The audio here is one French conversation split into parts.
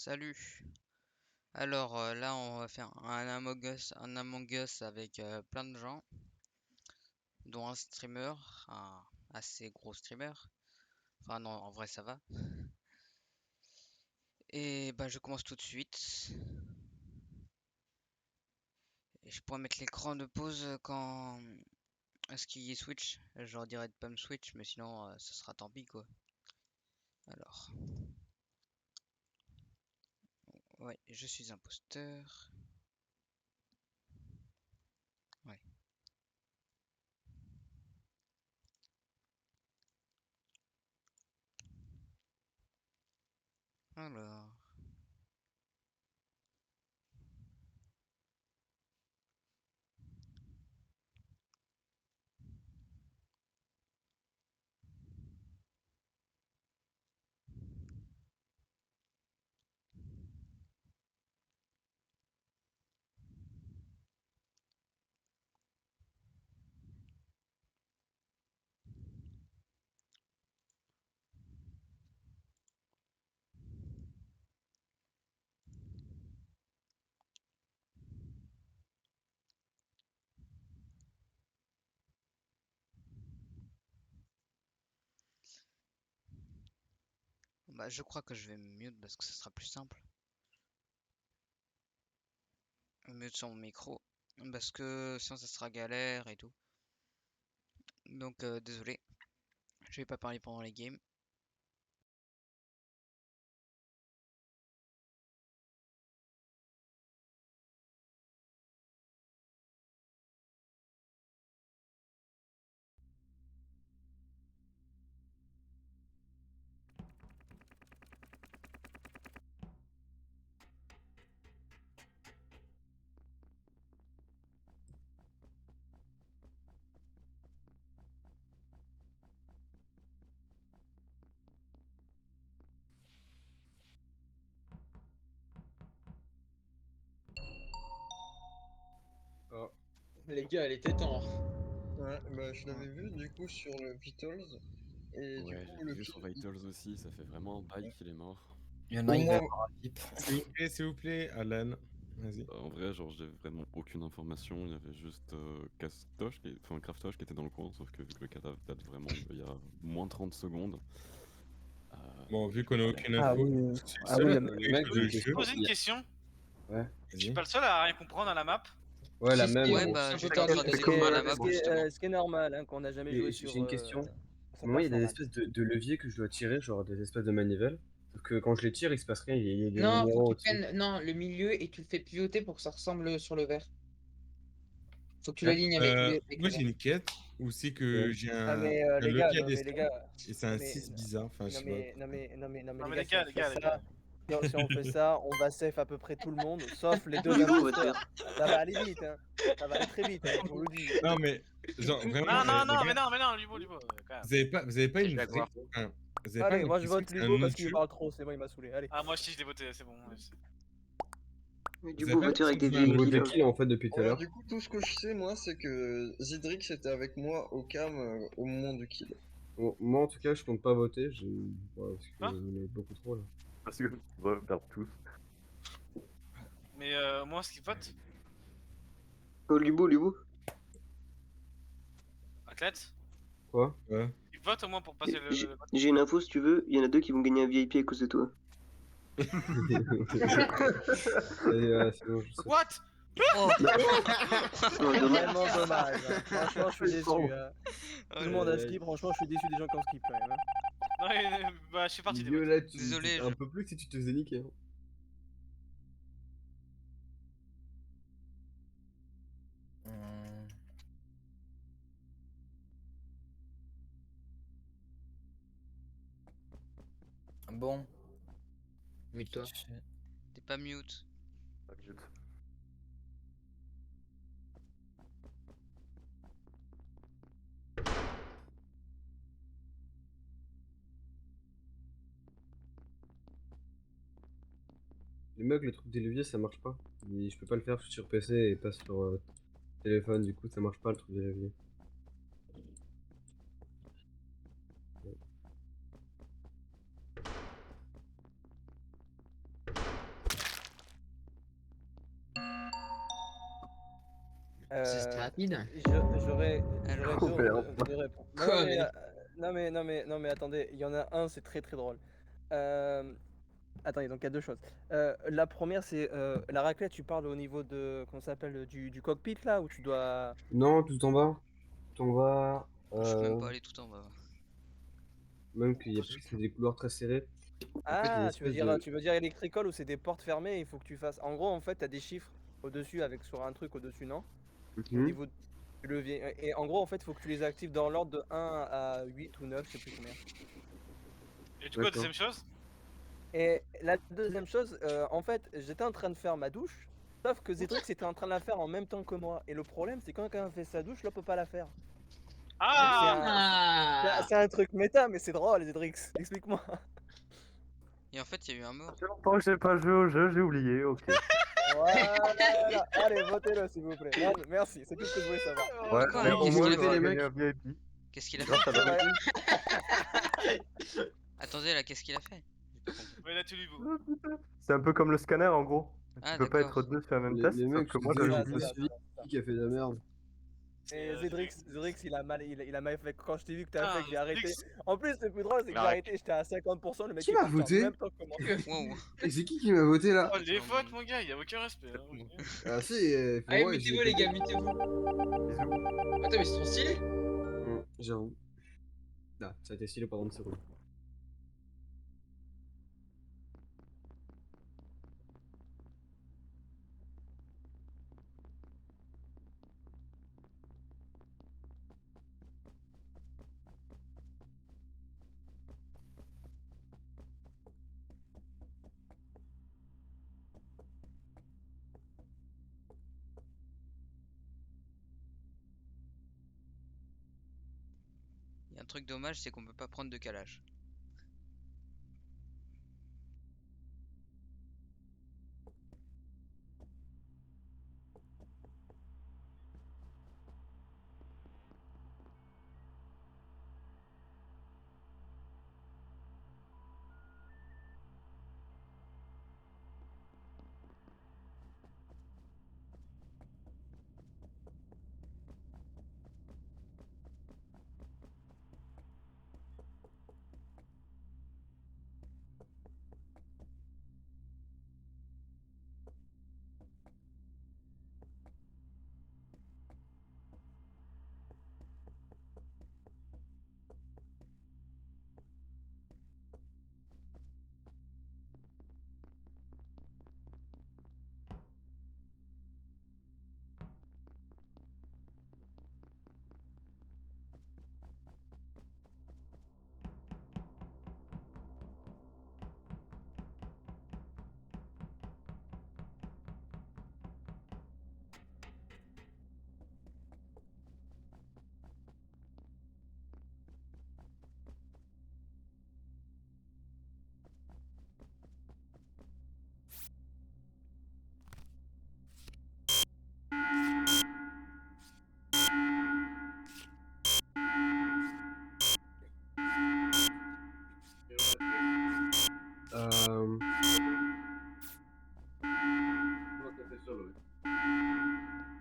Salut. Alors là, on va faire un Among Us avec plein de gens, dont un streamer, un assez gros streamer. Enfin non, en vrai ça va. Et bah je commence tout de suite. Et je pourrais mettre l'écran de pause quand est-ce qu'il switch. Je leur dirais de pas me switch, mais sinon ce sera tant pis quoi. Alors, ouais, je suis imposteur. Ouais. Alors. Bah je crois que je vais me mute parce que ce sera plus simple. Mute sur mon micro parce que sinon ça sera galère et tout. Donc désolé, je vais pas parler pendant les games. Ah. Les gars, elle était temps. Ouais, bah je l'avais vu du coup sur le Beatles et du Ouais, coup je le l'ai vu sur Vitals aussi, ça fait vraiment un bail Ouais. qu'il est mort. Il y en Au a un qui va moins, avoir un bip. S'il vous plaît, Alan. Vas-y. En vrai, genre, j'ai vraiment aucune information, il y avait juste Kraftosh qui était dans le coin, sauf que vu que le cadavre date vraiment d'il y a moins de 30 secondes. Bon, vu qu'on a aucune Ah info, oui, je suis ah seul oui, à le trouver mec, sur j'ai le une jeu. question. Poser une question. Ouais. Je suis Vas-y. pas le seul à rien comprendre à la map. Ouais, Ouais, bah je vais tard traduire discuter. moi la map justement. ce qui est normal, hein, qu'on n'a jamais joué sur. J'ai une question. sur Moi, il y a des performance. espèces de leviers que je dois tirer, genre des espèces de manivelles. Sauf que quand je les tire, il se passe rien, il y a des Non, faut que numéros tu au-dessus. prennes le milieu et tu le fais pivoter pour que ça ressemble sur le vert. Faut que tu Hein. l'alignes avec Moi, le j'ai vert. une quête où c'est que Ouais. j'ai Ah un, mais un les gars, levier à non mais les descendre gars, et c'est non un mais 6 bizarre, enfin, je non sais pas. mais non mais non mais non mais Non les mais gars, les si on gars, les fait gars, les ça, gars. si on fait ça, on va safe à peu près tout le monde, sauf les deux Hugo va te imposteurs. faire. Ça va aller vite, hein. Ça va aller très vite, hein, je vous le dis. Non, mais, genre, vraiment, Non, non, les non, gars, mais non, Lubo, quand même. vous avez pas Et une Jaguar. vraie. Enfin, vous avez pas Allez, moi je l'impression vote que c'est un Lubo parce qu'il non-jeu. parle trop, c'est bon, il m'a saoulé. Allez. Ah, moi aussi je l'ai voté, c'est bon. Mais du Vous avez coup, pas voter l'impression avec que des c'est un On vieilles vote kills. qui en fait depuis tout à Ouais, l'heure? du coup, tout ce que je sais, moi, c'est que Zidrix était avec moi au cam au moment du kill. Bon, moi en tout cas, je compte pas voter, ouais, parce que Hein on est beaucoup trop là. Parce que on va perdre tous. Mais moi, ce qu'il vote, Oh, Lubo. athlète, Quoi? Ouais. il vote au moins pour passer le vote. J'ai une info si tu veux, il y en a deux qui vont gagner un VIP à cause de toi. Et, c'est bon, je sais. What? Oh, Non, de rien. Vraiment dommage, hein. Franchement, je suis déçu. Hein. Tout le monde a skip, franchement, je suis déçu des gens qui ont skip quand même. Hein. Non, bah, je suis parti des votes. Là, désolé, un peu plus si tu te faisais niquer. Hein. Bon. Mute-toi. t'es pas mute. Les mecs, le truc des leviers, ça marche pas. Je peux pas le faire, je suis sur PC et pas sur téléphone, du coup, ça marche pas le truc des leviers. C'était rapide. J'aurais Alors. deux réponses. Quoi, Non mais attendez, il y en a un, c'est très très drôle. Attendez, donc il y a deux choses. La première, c'est la raclette, tu parles au niveau de, comment ça s'appelle, du cockpit là, où tu dois... Non, tout en bas. Tout en bas. Je suis même pas allé tout en bas. Même qu'il y a c'est des couloirs très serrés. En fait, il y a une Ah, espèce de. tu veux dire électricole où c'est des portes fermées, il faut que tu fasses... En gros, en fait, tu as des chiffres au-dessus, avec sur un truc au-dessus, non? Au Mhm. niveau du levier. Et en gros, en fait, il faut que tu les actives dans l'ordre de 1 à 8 ou 9, je sais plus combien. Et du coup, la deuxième chose? Et la deuxième chose, en fait, j'étais en train de faire ma douche, sauf que Zedrix était en train de la faire en même temps que moi. Et le problème, c'est quand quelqu'un fait sa douche, l'autre peut pas la faire. Ah! C'est un truc méta, mais c'est drôle, Zedrix. Explique-moi. Et en fait, il y a eu un mort. Ça fait longtemps que j'ai pas joué au jeu, j'ai oublié, ok. Voilà. Allez, votez-le, s'il vous plaît. Non, merci, c'est tout ce que je voulais savoir. Ouais, Quoi, mais mais au qu'est-ce moins qu'il a j'aurais fait, gagné les un VIP. Qu'est-ce qu'il a Grâce fait? à la Ouais. Attendez là, qu'est-ce qu'il a fait? J'ai pas compris. Mais là, tu lui beau. C'est un peu comme le scanner en gros. Ah, Tu peux pas être d'accord. deux sur un même Les test, sauf mecs, que je moi te j'ai dis, ça, je loupé. me ça, suis dit qui a fait de la merde. Et Zedrix, il a mal fait. Quand je t'ai vu que t'as Ah, fait, que j'ai arrêté. Zedrix. En plus, le plus drôle, c'est que j'ai arrêté, j'étais à 50%, le mec Qui est m'a parti en voté même temps que moi. Wow. Et c'est qui m'a voté là? Oh, les votes, mon gars, y'a aucun respect. Hein, ok. Ah si, pour Allez, moi, mutez-vous, les gars, mutez-vous. Bisous. Attends, mais c'est trop stylé. J'avoue. Là, ça a été stylé pendant 30 secondes. Il y a un truc dommage, c'est qu'on peut pas prendre de calage.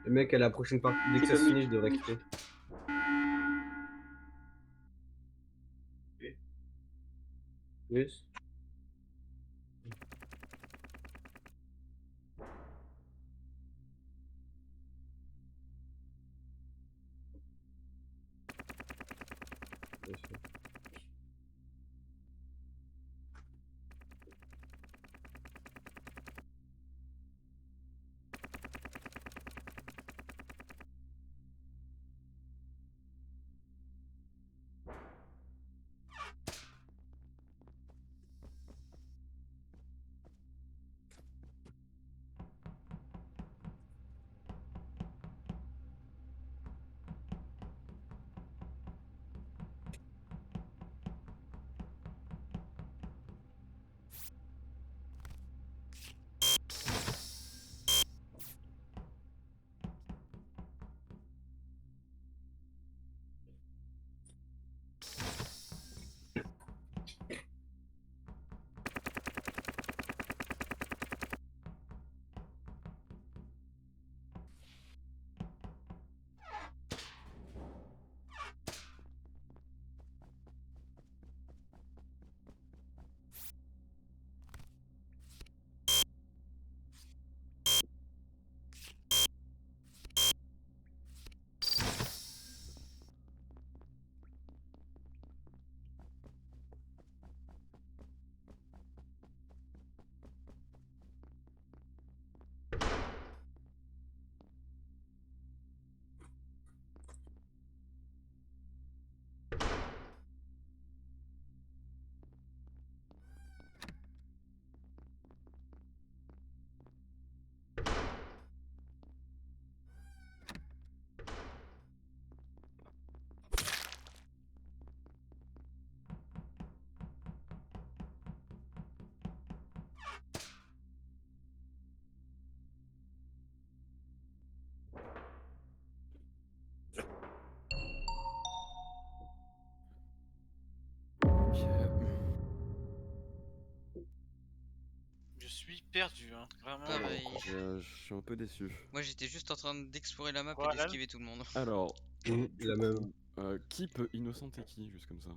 Le mec, à la prochaine partie, dès que ça se finit, je devrais quitter. Yes. perdu, hein. Vraiment. Pareil. Je suis un peu déçu. Moi j'étais juste en train d'explorer la map Voilà. et d'esquiver tout le monde. Alors, La même. qui peut innocenter qui, juste comme ça?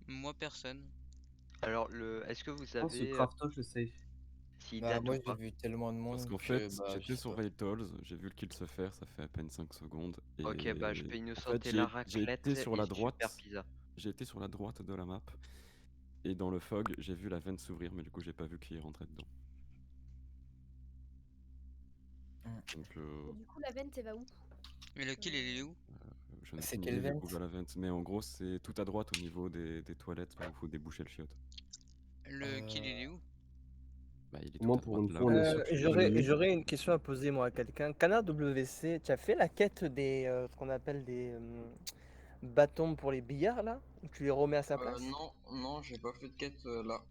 Moi personne. Alors, est-ce que vous Je pense que savez Craftosh le safe. s'il Bah, date moi ou j'ai pas? vu tellement de monde Parce qu'en que, fait, bah, je j'étais sais sur pas. Vitals, j'ai vu le kill se faire, ça fait à peine 5 secondes. Et Ok, bah je peux en fait, innocenter la j'ai raclette été sur et la Super droite. Pizza. J'ai été sur la droite de la map. Et dans le fog, j'ai vu la veine s'ouvrir, mais du coup, j'ai pas vu qui est rentré dedans. Donc, Et du coup, la vente, elle va où? Mais le kill il est où? je n'ai C'est aucune quelle idée, j'ai vente? ouvert la vente. Mais en gros, c'est tout à droite au niveau des toilettes où il faut déboucher le chiotte. Le kill il est où? Bah, il est Moi, tout à pour droite une là. fois, on est sûr que c'est le mid. J'aurais une question à poser moi à quelqu'un. Canard WC, tu as fait la quête des ce qu'on appelle des bâtons pour les billards là? Où tu les remets à sa place? Non, j'ai pas fait de quête là.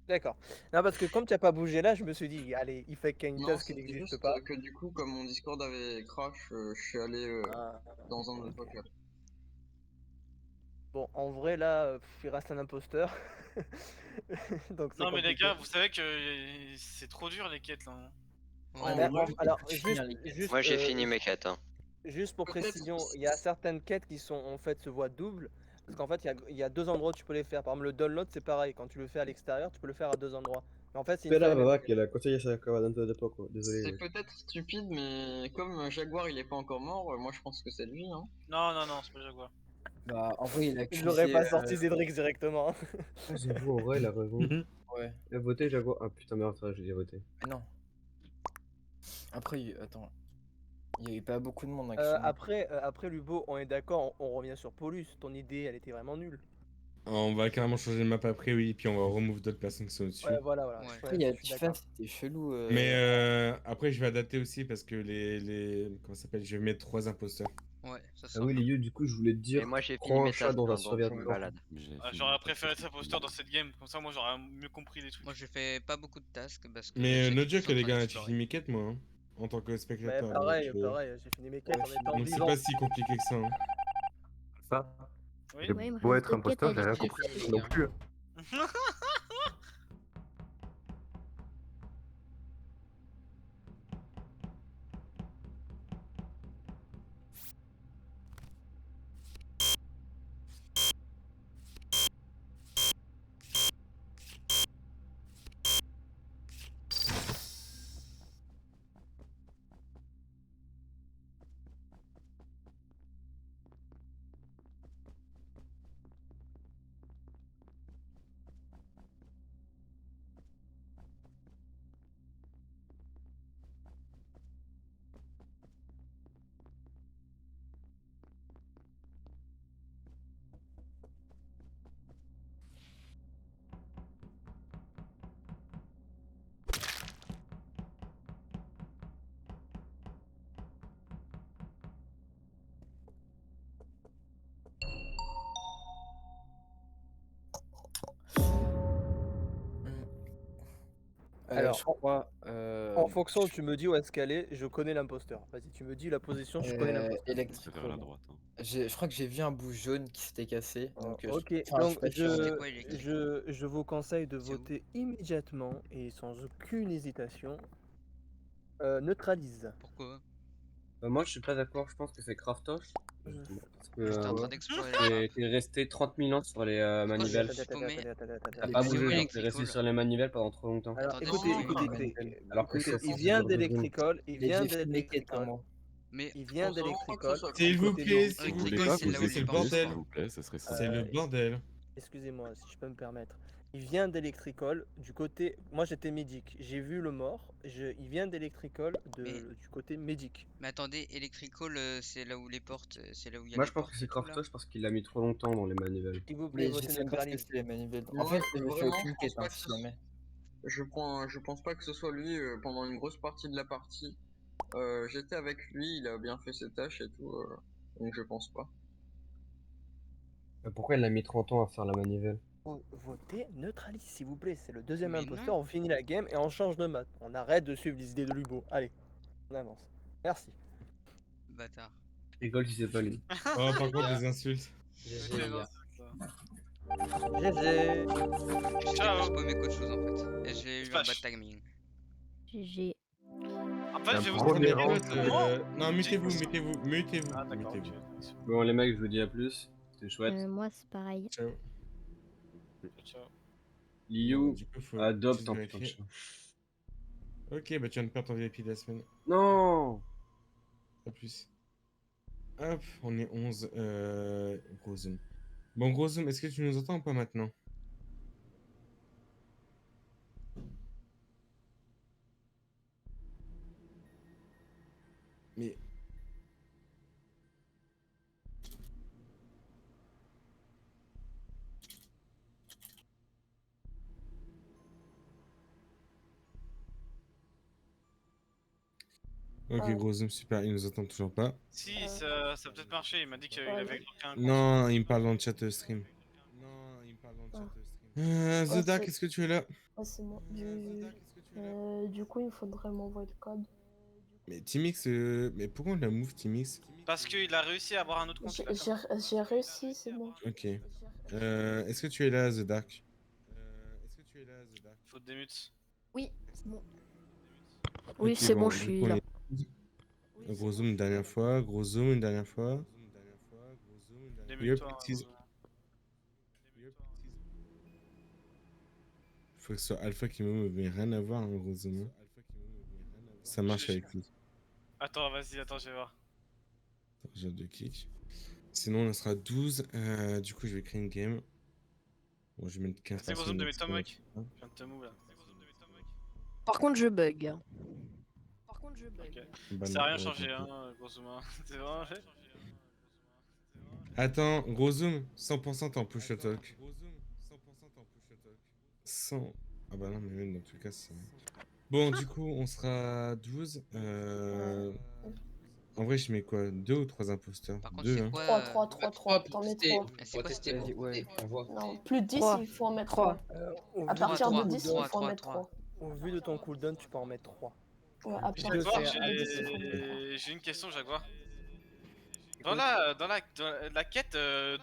D'accord. Non, parce que comme tu n'as pas bougé là, je me suis dit, allez, il fait qu'il y a une Non, task qui c'était n'existe juste pas. que du coup, comme mon Discord avait crash, je suis allé Ah, dans un autre ok. vocal. Bon, en vrai, là, il reste un imposteur. Donc c'est Non, mais les compliqué. gars, vous savez que c'est trop dur les quêtes là. hein. Ouais, Mais moi, alors, j'ai fini les quêtes. Moi j'ai fini mes quêtes. Hein. juste pour Peut-être- précision, il y a certaines quêtes qui sont en fait se voient doubles. Parce qu'en fait, il y a deux endroits où tu peux les faire. Par exemple, le download, c'est pareil. Quand tu le fais à l'extérieur, tu peux le faire à deux endroits. Mais en fait, c'est une Spela seule et même aveva quête. che la consiglia si acaba dentro da poco, C'est désolé. peut-être stupide, mais comme Jaguar il est pas encore mort, moi je pense que c'est lui. Hein. Non, c'est pas Jaguar. Bah, en vrai, il a accusé. J'aurais pas sorti Cédric directement. Ah, j'avoue, en vrai, il a raison. Ouais, Il a voté Jaguar. Ah putain, merde, ça, j'ai voté. mais non. Après, attends. Il y avait pas beaucoup de monde hein, qui sont morts. Après Lubo, on est d'accord, on revient sur Paulus. Ton idée, elle était vraiment nulle. On va carrément changer de map après, oui, puis on va remove d'autres personnes qui sont au-dessus. Ouais, voilà. Ouais. Après, il y a je suis Tifa, d'accord. c'était chelou. Mais après, je vais adapter aussi parce que comment ça s'appelle, je vais mettre 3 imposteurs. Ouais, ça Ah sera. oui, Liu, du coup, je voulais te dire, Et moi j'ai fini prends un mes chat tasks, dans un hein, donc je me survivor. balade. J'aurais préféré être imposteur dans cette game, comme ça moi j'aurais mieux compris les trucs. Moi j'ai fait pas beaucoup de tasks parce que Mais j'étais no juste joke, en les train gars, j'ai d'explorer. fini mes quêtes, moi, hein, en tant que Mais spectateur. pareil, donc, j'ai fini mes quêtes en étant donc c'est vivant. pas si compliqué que ça. Hein. Ça, Oui. j'ai Ouais, il me beau reste être deux imposteur, quêtes j'ai à rien vérifier, compris les non gars. plus. Alors, je crois. En fonction, tu me dis où est-ce qu'elle est, je connais l'imposteur. Vas-y, tu me dis la position, je connais l'imposteur. C'est vers la Electrical. droite. Hein. Je crois que j'ai vu un bout jaune qui s'était cassé. Donc, Ok, je donc suis pas sûr. C'était quoi, Electrical je vous conseille de C'est où voter immédiatement et sans aucune hésitation. Neutralise. Pourquoi? Moi, je suis pas d'accord, je pense que c'est Craftosh. Je- Parce que J'étais en train d'explorer la map. t'es resté 30 000 ans sur les Pourquoi manivelles. je suis paumé? T'as Mais pas c'est bougé, où genre, t'es resté Electrical? sur les manivelles pendant trop longtemps. Alors Attendez, écoutez, c'est écoutez, où? Alors que écoutez, c'est il censé vient faire des d'Electrical, il vient J'ai fait mes quêtes, d'Electrical, moi. Mais il vient Je pense vraiment pas que ce d'Electrical. soit S'il vous côté plaît, de- s'il Vous vous voulez plaît, pas s'il vous poser plaît, c'est le cette question, bordel. s'il vous plaît, ça serait C'est le sympa. bordel. Excusez-moi si je peux me permettre. Il vient d'Electrical du côté. Moi j'étais médic. J'ai vu le mort. Il vient d'Electrical Mais- du côté médic. Mais attendez, Electrical, c'est là où les portes, c'est là où il y a Moi, les je pense portes que c'est et tout, là. Craftosh parce qu'il a mis trop longtemps dans les manivelles. S'il vous plaît, Mais je votez sais même pas ce que neutralise. c'est les manivelles. En Moi, fait, j'ai fait vraiment, aucune je pense quête, pas hein, que si ce jamais. Je pense pas que ce soit lui pendant une grosse partie de la partie. J'étais avec lui, il a bien fait ses tâches et tout, donc je pense pas. Pourquoi il a mis 30 ans à faire la manivelle? Votez neutralise, s'il vous plaît. C'est le deuxième Mais imposteur. non. On finit la game et on change de map. On arrête de suivre les idées de Lubo. Allez, on avance. Merci. Bâtard. Je rigole si c'est pas lui. Oh, par contre, des insultes. C'est les insultes, ça. GG. J'ai Ciao. plus paumé qu'autre chose en fait. Et j'ai eu un Flash. bad timing. GG. En fait, je vais vous premier expliquer round, comment. Non, mutez-vous. Ah, d'accord, Mutez-vous. ok. Bon, les mecs, je vous dis à plus. C'était chouette. Moi, c'est pareil. Ciao. Ciao. Liu, Du coup, faut adopte juste un putain de vérifier. chat. Ok, bah tu viens de perdre ton VIP de la semaine. Non! Pas plus. Hop, on est 11. Gros zoom. Bon, gros zoom, est-ce que tu nous entends ou pas maintenant? Mais. Ok, gros zoom, super, il nous entend toujours pas. Si, ça a peut-être marché. Il m'a dit qu'il avait aucun compte. Non, il me parle dans le chat stream. The Dark, est-ce que tu es là? C'est moi. Du coup, il faudrait m'envoyer le code. Mais Timix, mais pourquoi on la move Timix? Parce qu'il a réussi à avoir un autre compte. J'ai réussi, c'est bon. Ok. Est-ce que tu es là, The Dark? Faute des mutes. Oui, c'est bon. Oui, Ok, c'est bon, du je coup, suis on là. est- Gros zoom une dernière fois, gros zoom une dernière fois. Démute-toi. Yup, faut que ce soit Alpha qui me mais rien à voir, hein, gros zoom. Hein. Ça marche avec lui. Attends, vas-y, attends, je vais voir. Attends, j'ai deux kicks. Sinon, on en sera 12. Du coup, je vais créer une game. Bon, je vais mettre 15 C'est gros zoom, démute-toi, mec. Je viens de te move là. Par contre, je bug. Bah, Ça non, a rien ouais, changé, t'inquiète. hein, gros zoom. Hein. C'est vraiment. Attends, gros zoom, 100% en push talk. 100. Ah bah non, mais même dans tous les cas, c'est. Bon, du coup, on sera 12. En vrai, je mets quoi? 2 ou 3 imposteurs? Par contre, 2, c'est hein. quoi 3. T'en mets 3. C'est quoi Vas-y, ouais. Non, plus de 10, Trois. il faut en mettre 3. 3. À partir de 10, il faut en mettre 3. Au vu de ton cooldown, tu peux en mettre 3. Ouais, à Je partir le de Jaguar, fais. 10, il faut en mettre 3. j'ai une question, Jaguar. Dans la quête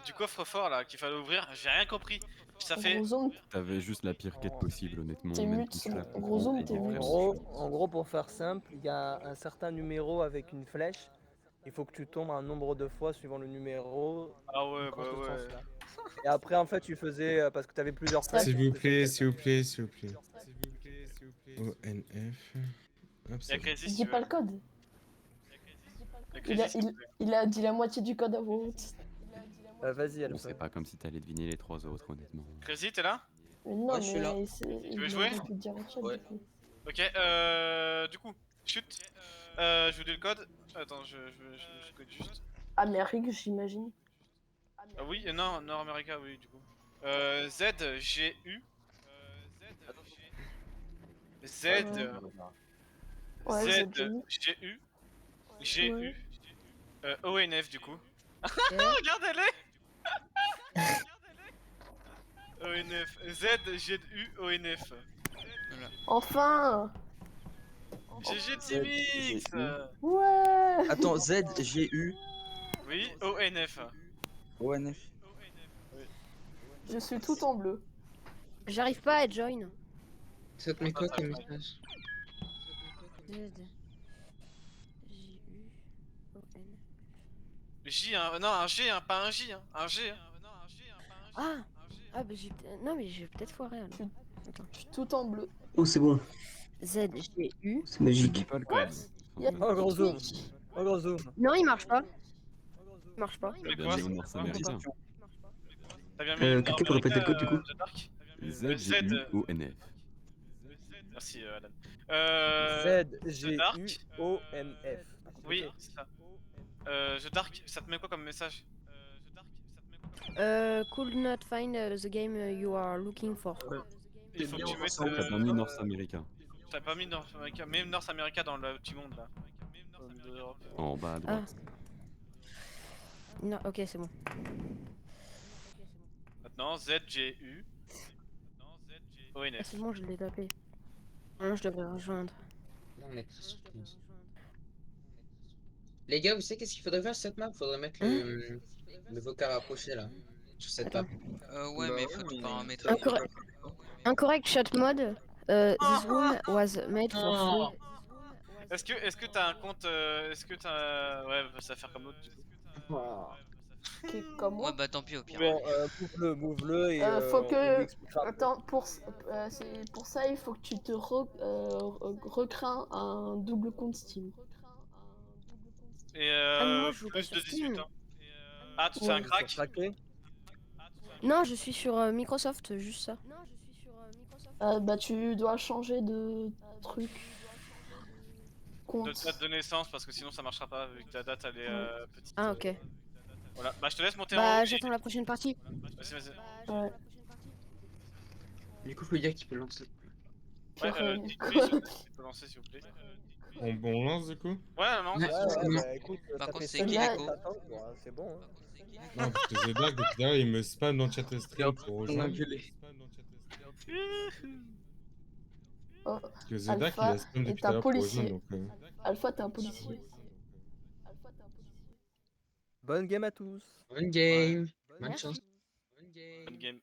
du coffre-fort là qu'il fallait ouvrir, j'ai rien compris. Ça fait. Gros zoom, T'avais juste la pire quête possible, honnêtement. t'es même mute. tout cela Gros zoom, et t'es des mute. frères. En gros, pour faire simple, il y a un certain numéro avec une flèche. Il faut que tu tombes un nombre de fois suivant le numéro. Ah ouais, dans bah ce ouais. sens-là. Et après, en fait, tu faisais parce que tu avais plusieurs flèches. S'il vous tu plaît, faisais s'il vous plaît, s'il vous plaît. ONF. Hop, Y'a Crazy si Dis tu pas veux. le code. Y'a Crazy si tu veux. Il a dit la moitié du code à voix haute. Vas-y, Bon, Alpha. c'est pas comme si t'allais deviner les 3 autres, honnêtement. Crazy, t'es là? Mais non, Ouais, je suis là. il veux a jouer dû le dire en chat, Ouais. du coup. Ok, du coup, chute. Je vous dis le code. Attends, je code juste. Amérique, j'imagine. Ah oui, non, Nord America, oui, du coup. ZGU. Ouais, ZGU. GU. ONF, du coup. Regardez-les. ONF. ZGU ONF. Enfin. GG Timix. Ouais. Attends, ZGU Oui, ONF. ONF. Je suis tout en bleu. J'arrive pas à join. Ça te met quoi comme message? J, hein, non, un G, hein, pas un J, hein, un G. Hein. Ah, bah j'ai. Non, mais j'ai peut-être foiré alors. Attends. Je suis tout en bleu. Oh, c'est bon. ZGU. C'est magique. Pas le code. Oh, gros zoom. Oh, gros zoom. Non, il marche pas. Il marche pas. T'as bien mis au Nord américain. T'as bien mis Quelqu'un peut répéter le code du coup? ZGUONF. Merci, Alan. ZGUONF. Oui, c'est ça. The Dark, ça te met quoi comme message? Could not find the game you are looking for. Il faut que tu mettes. T'as bien mis North américain. T'as pas mis North America, même North America dans le petit monde là. En bas à droite. Non, ok, c'est bon. Maintenant, ZGU. Ah, ONF. c'est bon, je l'ai tapé. Non, je devrais rejoindre. Là, on est très surpris. Les gars, vous savez qu'est-ce qu'il faudrait faire sur cette map? Faudrait mettre le vocal rapproché là. Sur cette map. Ouais, Bah mais ouais, faut tout mais- paramétrer. Incorrect chat mode. This room was made for Oh. free. Est-ce que t'as un compte est-ce que t'as ouais ça va faire comme l'autre du coup. Qui est comme Ouais, moi. bah tant pis au pire. Bon, move-le et Faut on lui que. expliquera après. Attends, pour ça, il faut que tu te recrées un double compte Steam. Et Ah, mais moi, je joue pas plus sur de 18 Steam. ans. Ah, tu fais un Ouais. crack? Non, je suis sur Microsoft, juste ça. Bah, tu dois changer de truc. De Compte. date de naissance parce que sinon ça marchera pas vu que ta date elle est petite. Ah, ok. Voilà, bah je te laisse monter en Bah, haut. j'attends la prochaine partie. Vas-y, vas-y. Ouais. Du coup, faut dire qu'il peut lancer. Ouais, Purée, tu quoi. peux lancer s'il vous plaît. On lance du coup? Ouais, non, Ouais, c'est Ouais, bah écoute, Par ça contre, fait c'est 5 qui minutes l'écho? que t'attends, quoi, c'est bon. Hein. Non, parce que Zedak, depuis là, il me spam dans le chat stream pour On a rejoindre. engueulé. Oh, Parce que Zedak, il Alpha a spam est depuis tout à un l'heure pour rejoindre. policier. Donc, Alpha, t'es un policier. Bonne game à tous. Bonne game. Bonne Merci. chance. Bonne game.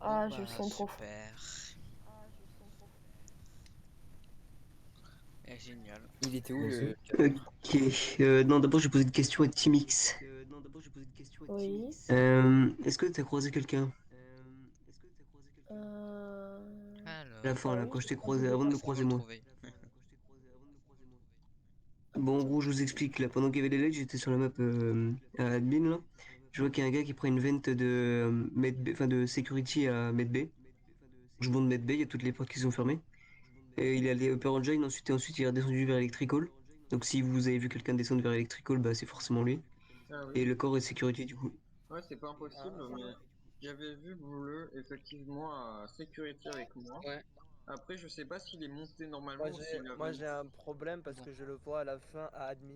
Ah, Bon, je le bah, sens trop fort. super. Génial. Il était où Bonjour. le. Ok. Non, d'abord, j'ai posé une question à Timix. Oui. Est-ce que t'as croisé quelqu'un à la Alors, fin, là, quand je t'ai un croisé, double avant de me faut croiser passage. moi? retrouver. Bon, en gros, je vous explique. Là, pendant qu'il y avait les lights, j'étais sur la map à admin, là. Je vois qu'il y a un gars qui prend une vente de, enfin, de security à medbay. Je monte medbay, il y a toutes les portes qui sont fermées. Et il est allé Upper Engine, ensuite il est redescendu vers Electrical. Donc si vous avez vu quelqu'un descendre vers Electrical, bah c'est forcément lui. Ah oui. Et le corps est security du coup. Ouais, c'est pas impossible, mais j'avais vu Bleu effectivement à Security avec moi. Ouais. Après, je sais pas s'il est monté normalement ou s'il Moi avait. j'ai un problème parce Bon. que je le vois à la fin à admin.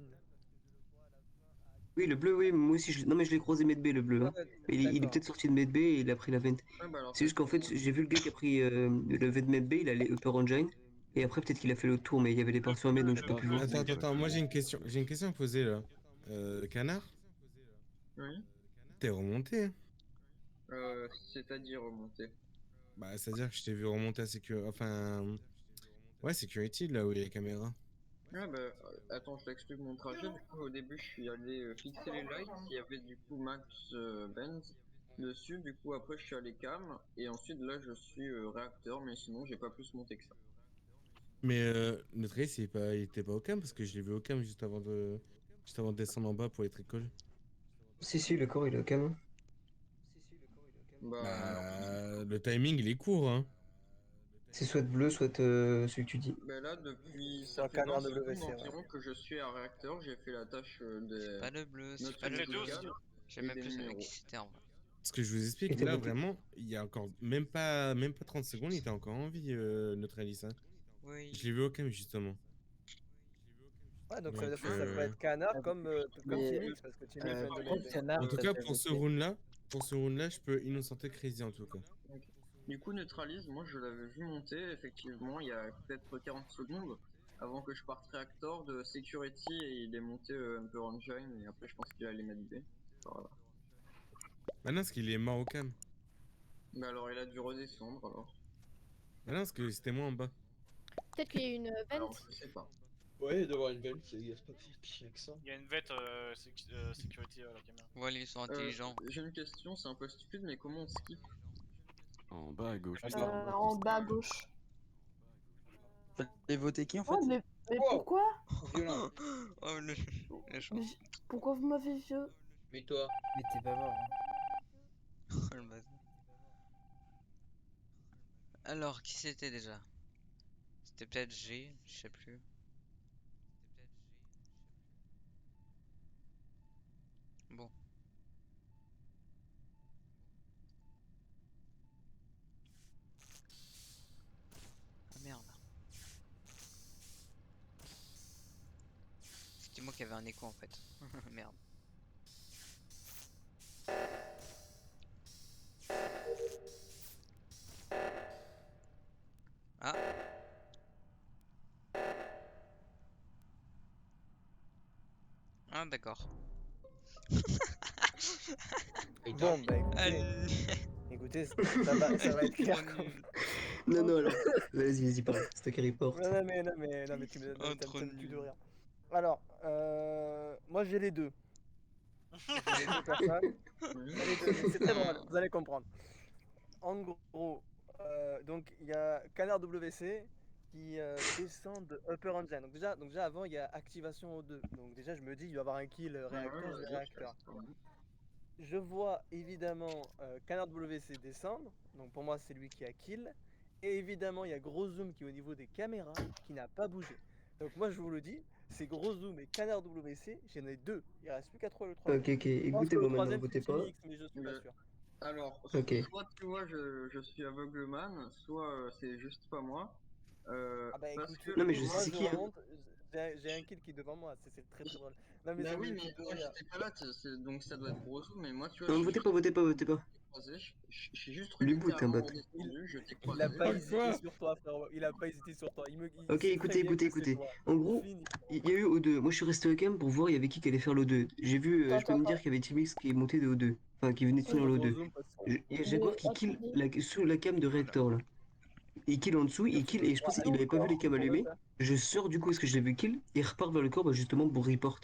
Oui, le bleu, oui, moi aussi, non mais je l'ai croisé medbay le bleu. Hein. Ouais, Il est d'accord. peut-être sorti de medbay et il a pris la vente. Ah bah alors C'est juste qu'en fait, bon. j'ai vu le gars qui a pris le vent de medbay, il allait Upper Engine. Et après peut-être qu'il a fait le tour, mais il y avait les portes fermées donc j'ai pas pu voir. Attends, moi j'ai une question. J'ai une question à poser là. Canard, Oui. t'es remonté? Hein. C'est-à-dire remonter. Bah, c'est-à-dire que je t'ai vu remonter à Security. Enfin. Ouais, Security, là où il y a les caméras. Ah bah attends, je t'explique mon trajet. Du coup, au début, je suis allé fixer les lights. Il y avait du coup Max Benz dessus. Du coup, après, je suis allé cam. Et ensuite, là, je suis réacteur. Mais sinon, j'ai pas plus monté que ça. Mais notre race, il était pas au cam parce que je l'ai vu au cam juste avant de descendre en bas pour les tricoles. Si, le corps il est au cam. Bah, le timing il est court, hein. C'est soit bleu, soit celui que tu dis. Ben là, depuis Sur ça un fait 20 canard secondes WC, ouais. environ que je suis à réacteur. J'ai fait la tâche des Pas le bleu, c'est notes pas le bleu. médicales Je sais et même des plus avec numéros. qui c'était en vrai. Ce que je vous explique, Et t'as là voté. vraiment, il y a encore même pas 30 secondes, il était encore en vie, notre Alice. Hein. Oui. Je l'ai vu au cam justement. Ouais, donc ça Donc, veut dire que ça peut être canard comme mais, Phoenix parce que Timix vient de par contre, l'aider. Canard, En tout t'as cas, déjà pour ce voté. round-là, je peux innocenter Crazy en tout cas. Du coup, Neutralise, moi je l'avais vu monter effectivement il y a peut-être 40 secondes avant que je parte Reactor de Security et il est monté Emperor Engine et après je pense qu'il allait mettre B. Voilà. Bah non, parce qu'il est mort au cam. Mais alors il a dû redescendre alors. Bah non, parce que c'était moi en bas. Peut-être qu'il y a eu une Alors vente. je sais pas. Ouais, il doit y avoir une belle, il y a pas pire que ça. Il y a une vette security à la caméra. Voilà, ils sont intelligents. J'ai une question, c'est un peu stupide, mais comment on skip? En bas à gauche. En bas à gauche. Fallait voter qui en fait? Ouais, mais pourquoi? Violent. Oh, le méchant. Mais pourquoi vous m'avez vu? Mais toi? Mais t'es pas mort. Oh, le bâtard. Alors, qui c'était déjà? C'était peut-être G, je sais plus. Bon. Ah merde. C'était moi qui avait un écho en fait. Merde. Ah. Ah d'accord. Bon, bah écoutez, ça va être clair. Non, non, alors, vas-y, parle, c'est toi qui reporte. Non, mais tu me donnes plus de rire. Alors, moi j'ai les deux. J'ai les deux personnes. C'est très drôle, vous allez comprendre. En gros, donc il y a Canard WC qui descend de Upper Engine. Donc déjà avant il y a activation O2. Donc déjà je me dis il va y avoir un kill réacteur, je vais réacteur. Je vois évidemment Canard WC descendre. Donc pour moi c'est lui qui a kill. Et évidemment il y a Gros Zoom qui est au niveau des caméras qui n'a pas bougé. Donc moi je vous le dis, c'est Gros Zoom et Canard WC, j'en ai deux. Il reste plus qu'à trouver le troisième. Ok, écoutez-moi maintenant, votez pas. Mais je suis pas sûr. Alors, Ok. soit tu vois, je suis aveugleman, soit c'est juste pas moi. Ah bah Parce écoute, que... Non, mais je moi sais je qui, hein. remonte, j'ai un kill qui est devant moi, c'est très drôle. Non mais Bah ça oui, me mais fait de moi rire. j'étais pas là, donc ça doit être Broso, mais moi tu vois, Non, votez pas. je suis juste Lubo, t'es un littéralement bot. redescendu, je t'ai Il croisé. a pas hésité sur toi, frérot. Il a pas hésité sur toi. Il Ok, sait très bien que c'est écoutez. toi. En gros, Fini. il y a eu O2. Moi, je suis resté au cam pour voir il y avait qui allait faire l'O2. J'ai vu, je peux me dire qu'il y avait Timix qui est monté de O2. Enfin, qui venait de finir Gros l'O2. zoom parce que- Il y a Jaguar qui kill sous la cam de réacteur, là. Il kill en dessous, il kill, et je pense qu'il avait pas vu les cams allumées. Je sors du coup parce que je l'ai vu kill, et repart vers le corps, bah, justement pour report.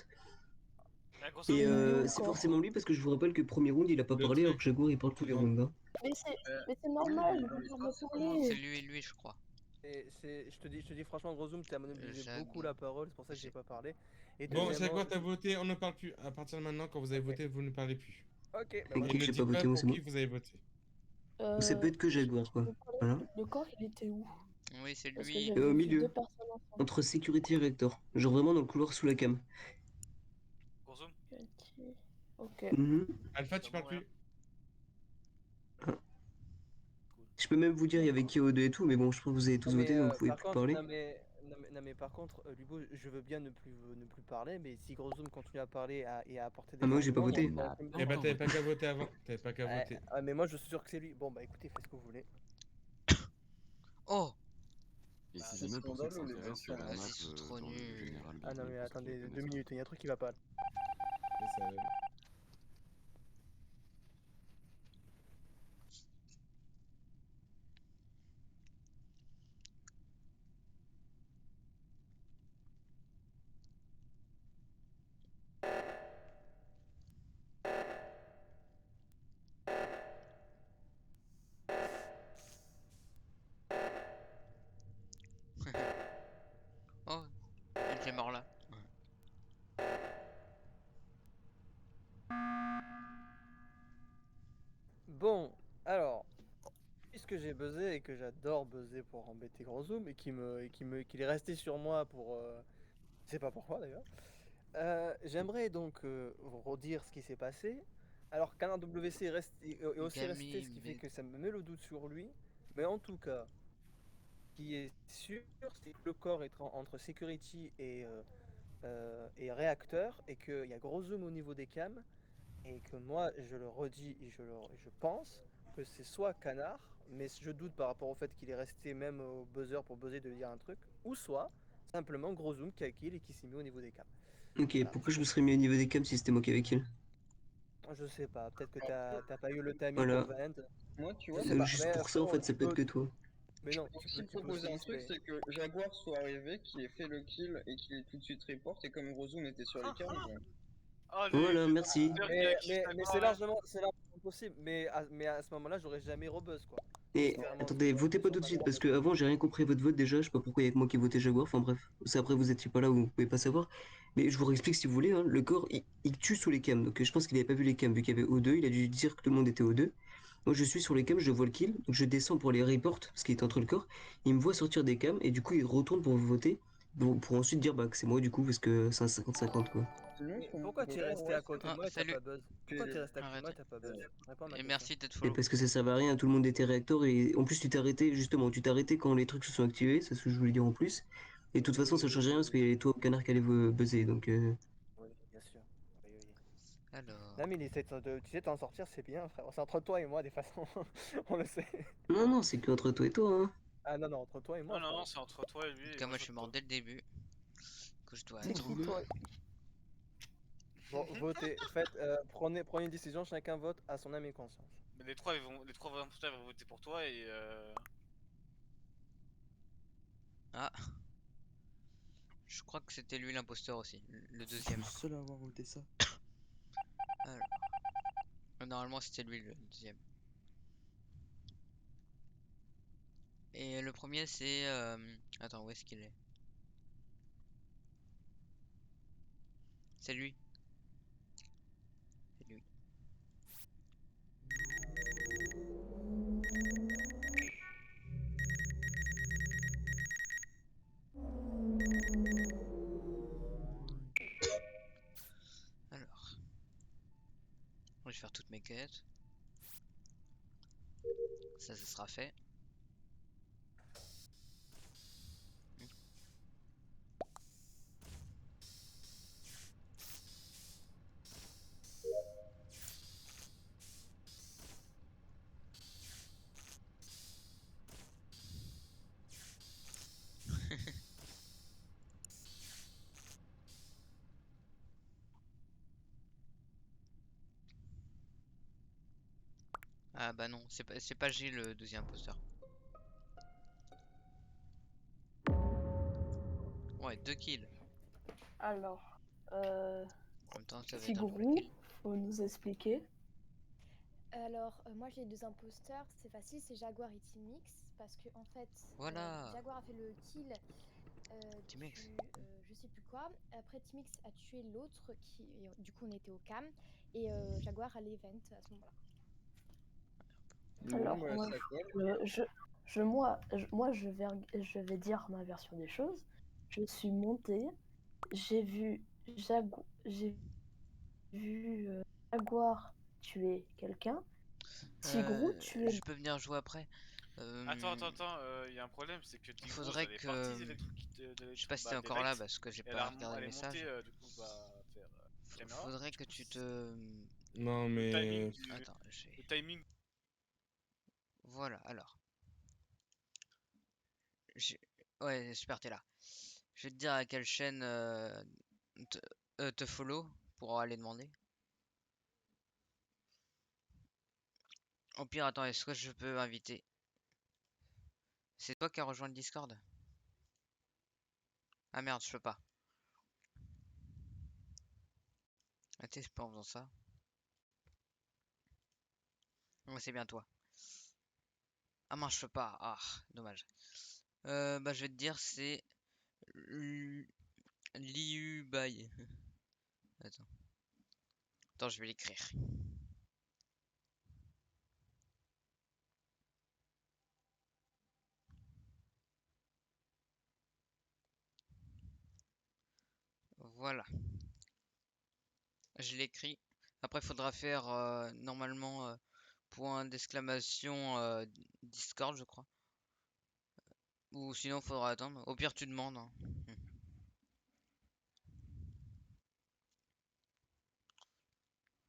Et c'est forcément lui parce que je vous rappelle que premier round il a pas parlé alors que Jaguar il parle tous les rounds. Hein. Mais c'est normal, il va pas me C'est parler. lui, je crois. Je te dis franchement, Gros Zoom, tu as monopolisé beaucoup la parole, c'est pour ça que j'ai pas parlé. Et Bon, deuxièmement, Jaguar, t'as voté, on ne parle plus. À partir de maintenant, quand vous avez voté, vous ne parlez plus. Ok, bah Ok, voilà. Et ne j'ai dites pas voté, pas moi pour c'est qui bon. vous avez voté. Ça peut être que Jaguar quoi. Voilà. Le corps il était où? Oui, c'est Parce que lui. j'avais Au vu milieu. deux personnes ensemble. Entre Security et Reactor. Genre vraiment dans le couloir sous la cam. Ok. Alpha, tu parles plus. Je peux même vous dire il y avait qui au 2 et tout, mais bon, je pense que vous avez tous voté donc vous pouvez par plus contre, parler. non mais par contre, Lubo, je veux bien ne plus parler, mais si Gros Zoom continue à parler et à apporter des Ah, moi j'ai pas arguments, voté. Eh bah, t'avais pas qu'à voter avant. T'avais pas qu'à voter. Ah, mais moi je suis sûr que c'est lui. Bon bah écoutez, faites ce que vous voulez. Oh! Et si jamais pour ceux qui s'intéressent sur la map dans le général Ah non Gameplay, mais pour ceux qui attendez, la 2 connaissent pas. minutes, il y a un truc qui va pas. Oh, il est mort là. Bon, alors, puisque j'ai buzzé et que j'adore buzzer pour embêter Gros Zoom et qu'il est resté sur moi pour, je sais pas pourquoi d'ailleurs. J'aimerais donc vous redire ce qui s'est passé. Alors Canard WC est aussi resté, ce qui fait que ça me met le doute sur lui. Mais en tout cas, ce qui est sûr, c'est que le corps est entre Security et Réacteur et qu'il y a Gros Zoom au niveau des cams. Et que moi, je le redis et je pense que c'est soit Canard mais je doute par rapport au fait qu'il est resté même au buzzer pour buzzer de dire un truc, ou soit simplement gros zoom qui a kill et qui s'est mis au niveau des cams. Ok, Voilà, pourquoi je me serais mis au niveau des cams si c'était moi qui avais kill? je sais pas, peut-être que t'as pas eu le timing Voilà. pour vent. Moi, tu Je vois, sais pas, Juste mais pour ça, en frérot, fait, ça peut être que toi. mais non, je peux tu aussi peux proposer aussi un truc, display. c'est que Jaguar soit arrivé, qu'il ait fait le kill et qu'il ait tout de suite report, et comme Rozoom était sur les cams, Allez, Voilà, j'ai merci. peur qu'il y ait qui Mais Jaguar, c'est là. largement possible, mais à ce moment-là, j'aurais jamais rebuzz quoi. Et Clairement, attendez, votez pas tout de suite parce que avant j'ai rien compris à votre vote déjà. Je sais pas pourquoi il y a que moi qui votais Jaguar. Enfin bref, c'est après vous étiez pas là, vous pouvez pas savoir. Mais je vous réexplique si vous voulez. Hein. Le corps il tue sous les cams. Donc je pense qu'il avait pas vu les cams vu qu'il y avait O2. Il a dû dire que tout le monde était O2. Moi je suis sur les cams, je vois le kill. Donc je descends pour les reports parce qu'il est entre le corps. Il me voit sortir des cams et du coup il retourne pour voter. Pour ensuite dire bah, que c'est moi du coup parce que c'est un 50-50 quoi. Mais pourquoi tu es resté à côté de moi et t'as salut. pas buzz? Pourquoi tu es resté à côté de moi et Arrête. t'as pas buzz? Réponds à ma Et question. merci d'être Et follow. parce que ça servait à rien, tout le monde était réacteur et en plus tu t'es arrêté justement, tu t'es arrêté quand les trucs se sont activés, c'est ce que je voulais dire en plus. Et de toute façon ça change rien parce qu'il y avait toi au canard qui allait vous buzzer donc. Oui, bien sûr. Oui, oui. Alors. Non mais il essaie tu sais t'en sortir, c'est bien frère. C'est entre toi et moi des façons, on le sait. Non non c'est que entre toi et toi hein. Ah non non, entre toi et moi Non, non, frère. c'est entre toi et lui. En tout Et cas, moi, moi je je suis vote mort toi. dès le début. Que je dois C'est être. qui toi? Bon, votez, prenez une décision, chacun vote à son âme et conscience. Mais les trois imposteurs vont voter pour toi et. Ah. Je crois que c'était lui l'imposteur aussi. Le Je suis deuxième. le seul à avoir voté ça. Alors. Normalement c'était lui le deuxième. Et le premier c'est... Attends, où est-ce qu'il est? C'est lui. C'est lui. Alors. Je vais faire toutes mes quêtes. Ça sera fait. Ah bah non, c'est pas Gilles le deuxième imposteur. Ouais, 2 kills. Alors, En même temps, ça va être un Tigrou, triple kill. faut nous expliquer. Alors, moi j'ai deux imposteurs, c'est facile, c'est Jaguar et Timix, parce que en fait, Voilà. Jaguar a fait le kill Timix. je sais plus quoi. Après, Timix a tué l'autre, qui, et du coup on était au cam, et Jaguar à l'event à ce moment-là. Alors, bah, moi, ça colle. je vais dire ma version des choses. Je suis montée, j'ai vu Jaguar tuer quelqu'un, Tigrou tuer. Je peux venir jouer après. Attends, il y a un problème, c'est que Tigrou, Faudrait elle est que... partie de Je sais pas si t'es bah, encore là direct, parce que j'ai et pas regardé elle le est message. montée du coup bah, faire caméra. Faudrait que tu te... Non, Le mais. timing Attends, le timing. Voilà, alors. Ouais, super, t'es là. Je vais te dire à quelle chaîne te follow pour aller demander. Au pire, attends, est-ce que je peux inviter? C'est toi qui as rejoint le Discord? Ah merde, je peux pas. Attends, c'est pas en faisant ça. Ouais, c'est bien toi. Ah mince, je peux pas. Ah, dommage. Bah je vais te dire c'est Liu Bai. Attends. Attends, je vais l'écrire. Voilà. Je l'écris. Après, il faudra faire normalement point d'exclamation Discord, je crois. Ou sinon, faudra attendre. Au pire, tu demandes. Hein.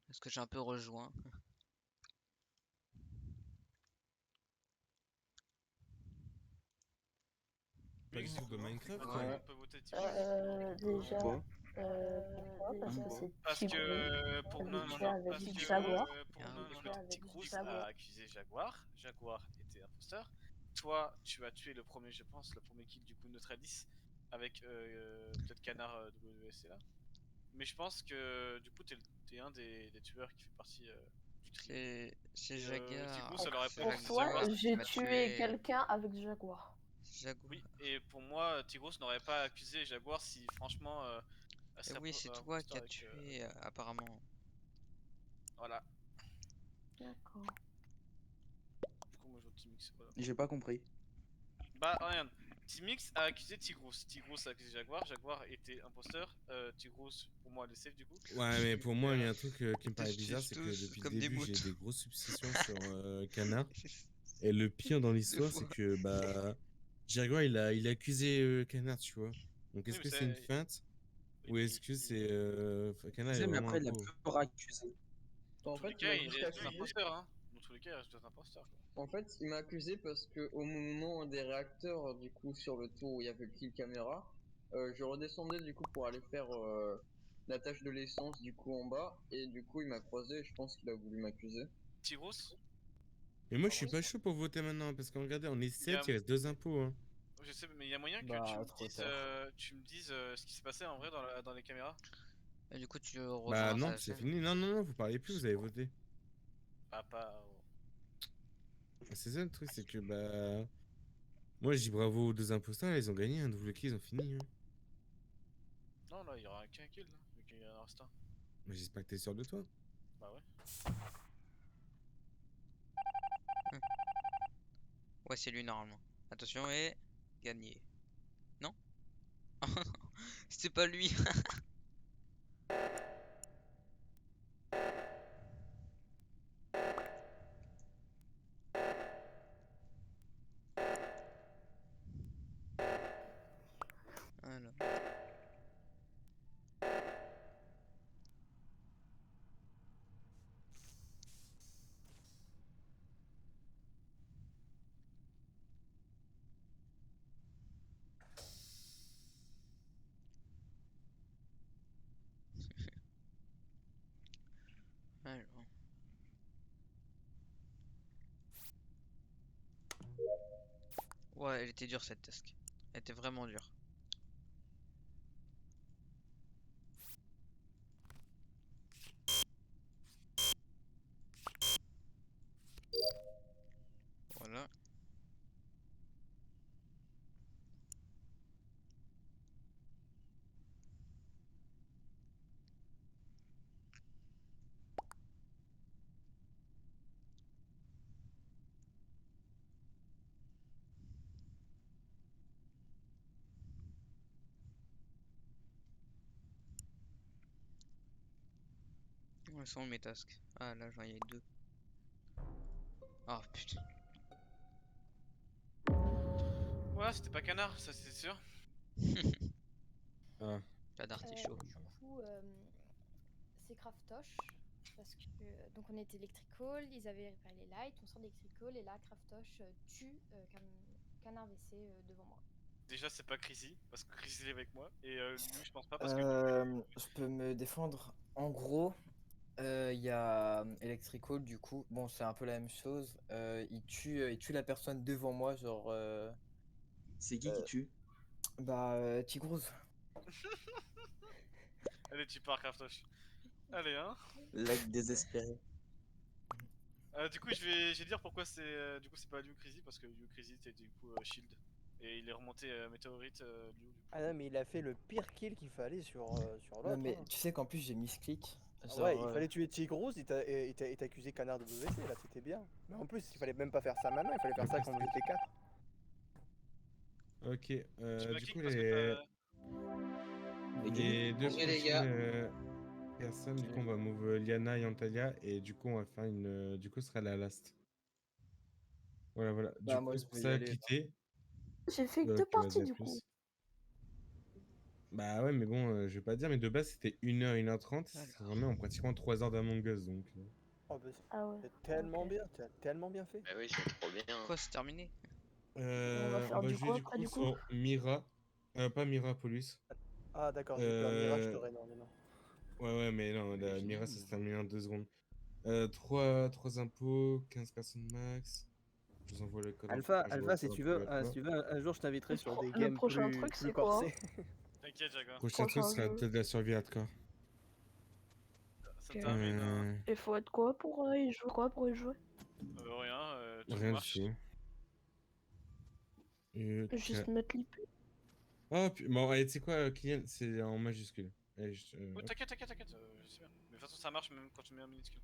Est-ce que j'ai un peu rejoint? Toi, On peut voter Tigrous. Déjà, Pourquoi pourquoi? Parce que c'est Parce Tigrous que pour avait non tué non non avec parce du que Jaguar. pour non non Tué non avec du Tigrous Jaguar. a accusé Jaguar. Jaguar était imposteur. Toi, tu as tué le premier, je pense, le premier kill du coup Neutralis avec peut-être Canard WSC là. Mais je pense que du coup t'es un des tueurs qui fait partie du trio. C'est Tigrous, Jaguar. ça l'aurait pas Pour accusé toi, Jaguar. qui j'ai m'a tué tué. quelqu'un avec Jaguar. Jaguar. Oui, et pour moi, Tigros n'aurait pas accusé Jaguar si franchement elle Et serait oui, c'est toi imposteur qui as avec. tué, apparemment. Voilà. D'accord. Du coup, moi je vote Timix. Voilà. J'ai pas compris. Bah, regarde. Timix a accusé Tigros. Tigros a accusé Jaguar. Jaguar était imposteur. Tigros, pour moi, elle est safe du coup. Ouais, mais pour moi, il y a un truc qui me paraît bizarre, c'est que tous depuis le comme des début, j'ai moutons. des grosses suspicions sur Canard. Et le pire dans l'histoire, c'est fois. que bah Jaguar, il a accusé Canard, tu vois. Donc Oui, est-ce mais que c'est une c'est. feinte Oui, ou mais est-ce que c'est Canard est Mais vraiment après, un il a pro? plus accusé. Dans En tous les fait, il cas, m'a il juste reste deux accusé. imposteurs. Hein. Dans tous les cas, il reste deux imposteurs. Quoi. En fait, il m'a accusé parce que au moment des réacteurs, du coup, sur le tour où il y avait le kill caméra, je redescendais du coup pour aller faire la tâche de l'essence du coup en bas, et du coup il m'a croisé et je pense qu'il a voulu m'accuser. Tigros. Mais moi, je suis pas chaud pour voter maintenant, parce que regardez, on est Il y a- 7, il reste 2 impôts. Hein. Je sais, mais il y a moyen que Bah, trop tard. tu me dises ce qui s'est passé en vrai dans les caméras. Et du coup, tu Bah rejoins non, ta c'est chaîne. fini. Non, non, non, vous parlez plus, vous avez voté. Bah, pas. C'est ça le truc, c'est que bah. Moi, je dis bravo aux 2 imposteurs, ils ont gagné un double kill, ils ont fini. Hein. Non, là, il y aura qu'un kill, là, vu qu'il y en reste un. Mais j'espère que t'es sûr de toi. Bah ouais. Ouais, c'est lui normalement. Attention, et gagné. Non? C'était pas lui. Alors. Alors. Ouais, elle était dure cette task. Elle était vraiment dure. Voilà. Où sont mes tasks? Ah là, j'en ai 2. Ah putain. Voilà, c'était pas Canard, ça c'est sûr. Ah. La d'artichaut. Du coup, c'est Craftosh. Parce que donc on était Electrical, ils avaient réparé les lights, on sort d'Electrical et là Craftosh tue Canard WC devant moi. Déjà, c'est pas Chrissy, parce que Chrissy est avec moi. Et lui, je pense pas, parce que. Je peux me défendre. En gros, il y a Electrical, du coup. Bon, c'est un peu la même chose. Il tue la personne devant moi, genre. C'est qui tue? Bah, Tigros. Allez, tu pars, Craftosh. Allez, hein. Like désespéré. Du coup, je vais dire pourquoi c'est. Du coup, c'est pas Liu Crazy, parce que Liu Crazy était du coup Shield. Et il est remonté météorite Liu. Du coup. Ah non, mais il a fait le pire kill qu'il fallait sur l'autre. Non, mais hein. tu sais qu'en plus, j'ai misclick. Ah Genre, ouais, il fallait tuer Tigros et t'a accusé Canard WC, là, c'était bien. Mais en plus, il fallait même pas faire ça maintenant, il fallait faire ça quand on était 4. Ok, Tu m'as du kick coup, parce que les deux Désolé, les gars. prochaines personnes, du coup, on va move Liana et Antalya, et du coup, on va faire une. Du coup, ce sera la last. Voilà, voilà. Bah, Du moi, coup, je pour vais y ça, aller. quitter. J'ai fait que Ok, deux vas-y, parties à du plus. coup. Bah ouais, mais bon, je vais pas dire, mais de base, c'était 1h, 1h30. Ça remet en pratiquement 3 heures d'Among Us, donc. Oh, bah, Ah ouais. c'est tellement ok. bien, t'as tellement bien fait. Bah oui, c'est trop bien. Quoi, c'est terminé? On va On faire va du jouer quoi du après coup du coup? sur Mira. Pas Mirapolis. Ah, d'accord, j'ai peur. Mirage, je Euh... t'aurais, non, mais non. Ouais, mais non, la Original, Mira, ça se hein. termine en 2 secondes. 3 impôts, 15 personnes max. Je vous envoie le code Alpha, je Alpha, si le tu code veux, privé. si tu veux, un jour, je t'inviterai sur des Le games prochain plus, truc, plus c'est quoi? corsés. T'inquiète, Jaguar. Prochain truc Prochain sera jeu. peut-être la survie hardcore. Ça Ok. termine. Il faut être quoi pour y jouer? Quoi pour y jouer? Rien, tout Rien du marche. tout. Juste mettre l'IP. Oh, bon, allez, tu sais quoi, Kylian, c'est en majuscule. Allez, Oh, hop. t'inquiète, je sais bien. Mais de toute façon, ça marche même quand tu mets un minuscule.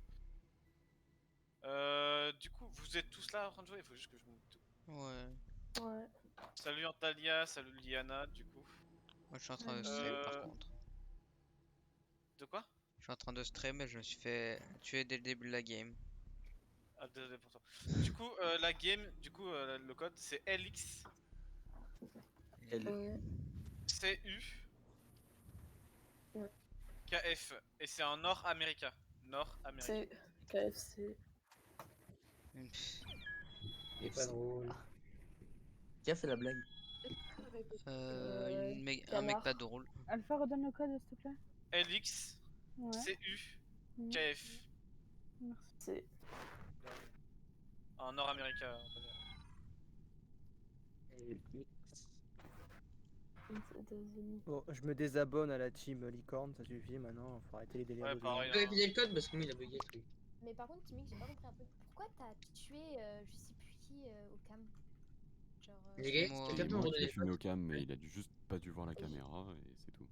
Du coup, vous êtes tous là en train de jouer, il faut juste que je monte tout. Ouais. Ouais. Salut Antalya, salut Liana, du coup. Moi, je suis en train de stream par contre. De quoi? Je suis en train de stream et je me suis fait tuer dès le début de la game. Ah, désolé pour toi. Du coup, la game, le code c'est LX Ouais. CU Ouais. KF. Et c'est en Nord America. Nord America. C'est KFC. C'est pas drôle. Qui a fait la blague? Un mec Canard. pas drôle. Alpha, redonne le code, s'il te plaît. LX Ouais. CU Mm. KF. Merci. C'est. En Nord America, Antalya. Bon, je me désabonne à la team licorne, ça suffit maintenant, faut arrêter les délires Ouais, de pareil, viande. Je vais le code parce que moi il a bugué le truc. Mais par contre, Timmy, j'ai pas compris un truc. Pourquoi t'as tué je sais plus qui au cam? Genre. Les gars, Moi, quelqu'un C'est peut me moi qui redonner l'ai le fumé code? au cam, mais il a juste pas dû voir la caméra et c'est tout.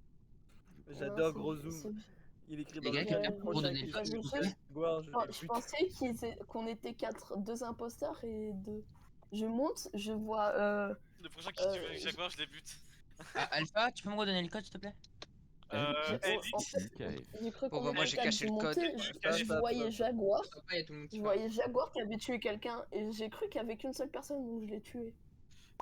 J'adore Non, gros c'est- zoom. Il écrit Les dans gars, le quelqu'un chat, peut me prochain redonner qui le code, suit s'il vous plaît? Jaguar, je Enfin, les je bute. pensais qu'on était deux imposteurs et deux. Je monte, je vois. Le prochain qui tue avec Jaguar, je les bute. Ah, Alpha, tu peux me redonner le code, s'il te plaît? En fait, j'ai cru Bon, qu'on bah, moi, était j'ai quatre, caché j'ai le code. monté, je voyais Jaguar. Je voyais Jaguar qui avait tué quelqu'un et j'ai cru qu'il y avait qu'une seule personne donc je l'ai tué.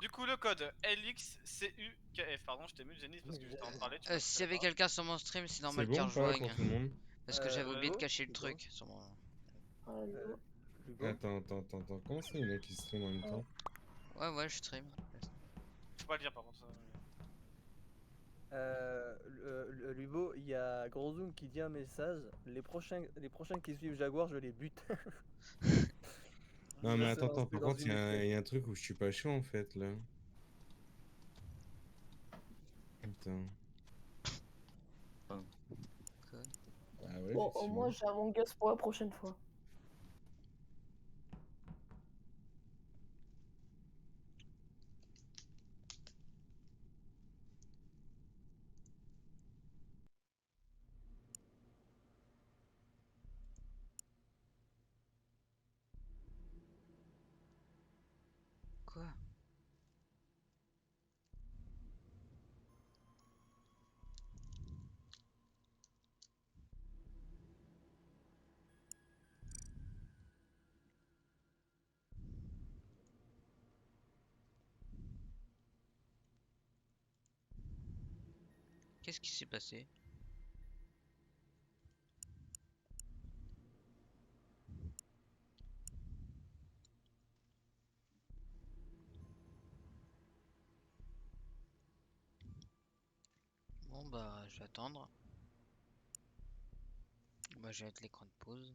Du coup, le code LXCUKF. Pardon, je t'ai mis Jenny parce que je t'en parlais. S'il y avait quelqu'un sur mon stream, c'est normal C'est qu'il bon ou pas rejoigne. pour tout le monde? Parce que j'avais oublié de Hugo, cacher le Hugo. truc sur mon. Hugo. Attends. Comment ça, il y en a qui stream en même temps? Ouais, je stream. Faut pas le dire par contre. Lubo, il y a Gros Zoom qui dit un message. Les prochains qui suivent Jaguar, je les bute. Non, mais Ça, attends, c'est par dans contre, il une y a un truc où je suis pas chaud en fait là. Attends. Ah ouais, Bon, au moins effectivement. j'ai un Us pour la prochaine fois. Quoi? Qu'est-ce qui s'est passé? Bon bah je vais attendre. Bah je vais mettre l'écran de pause.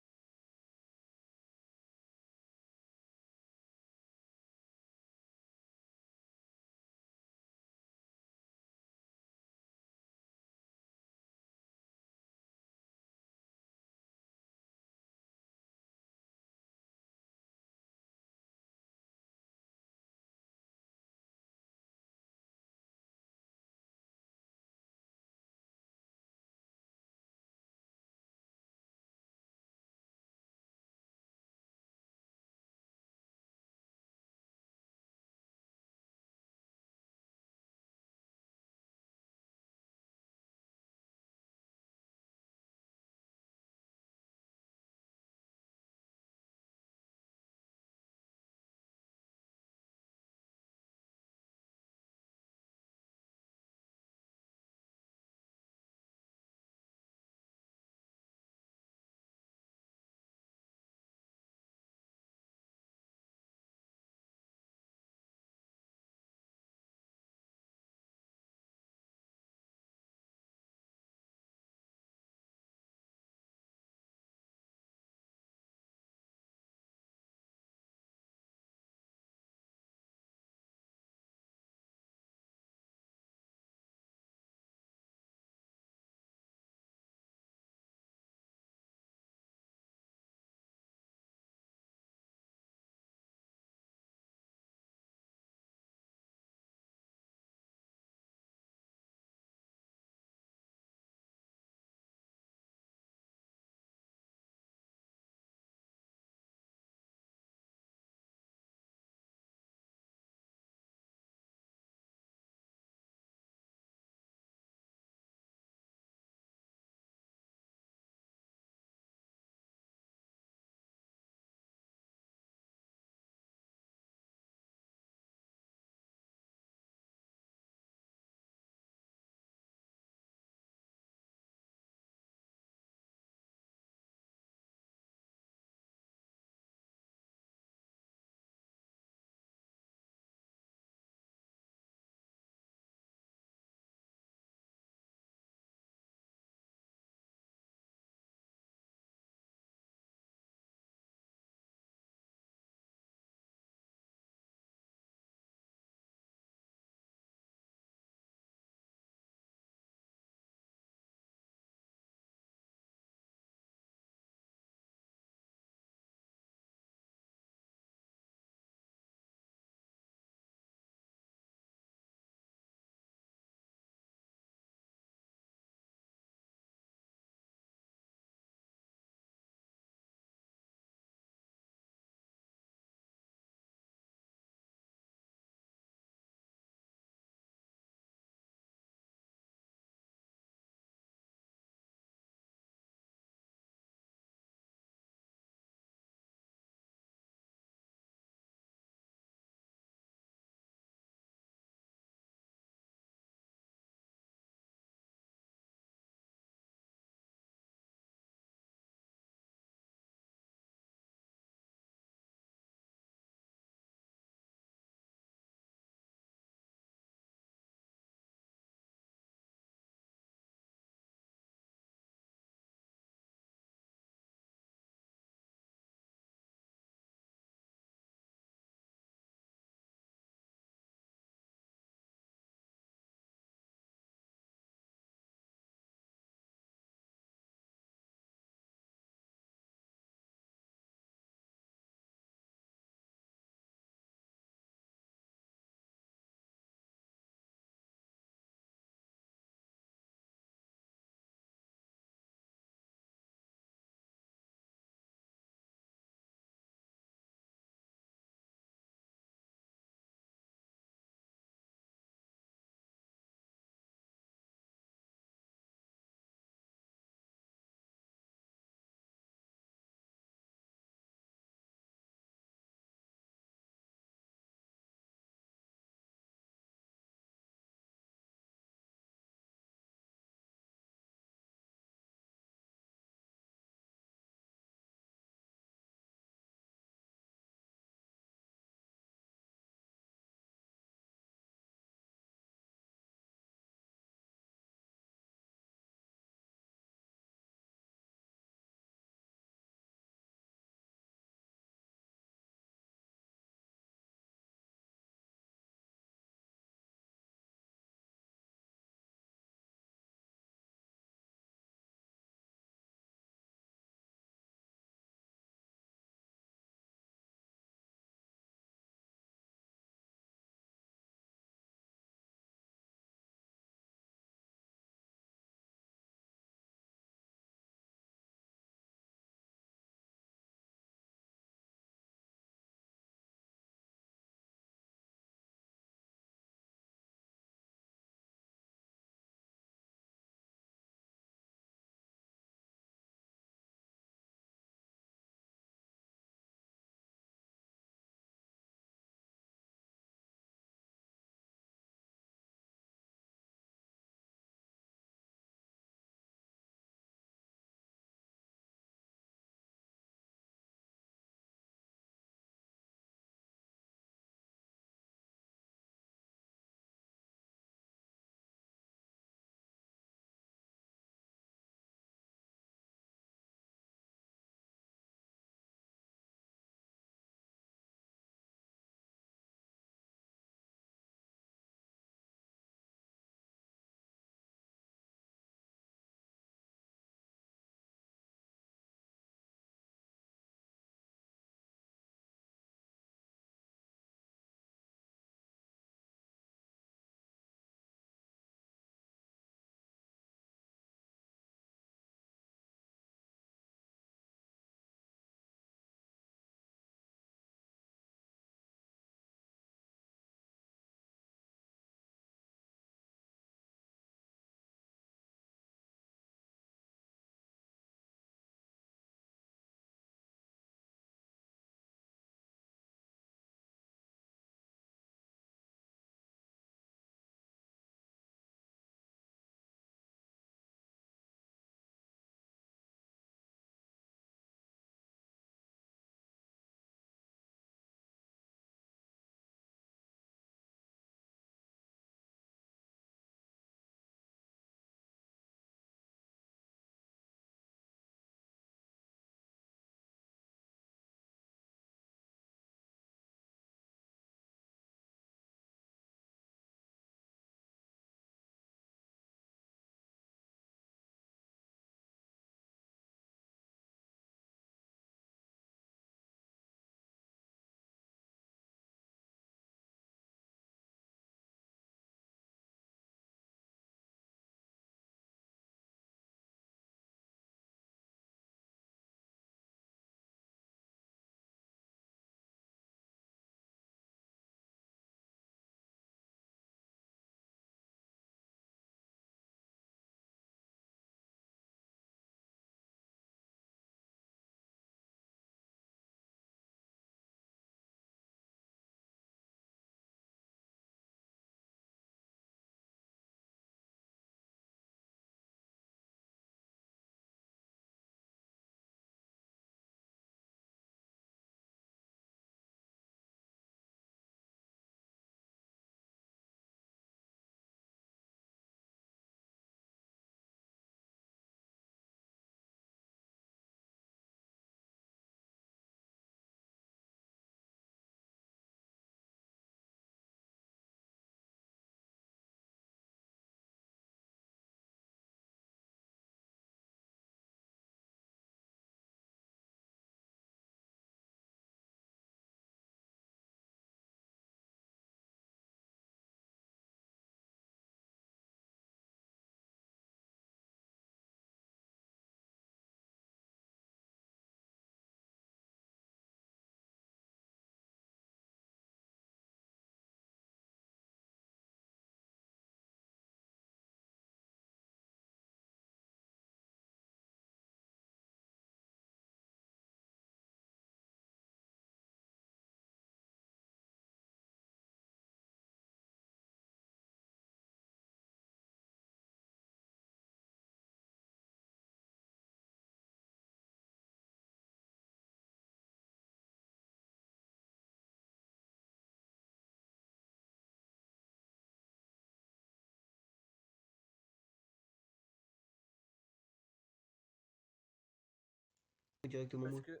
directement Parce moi. que.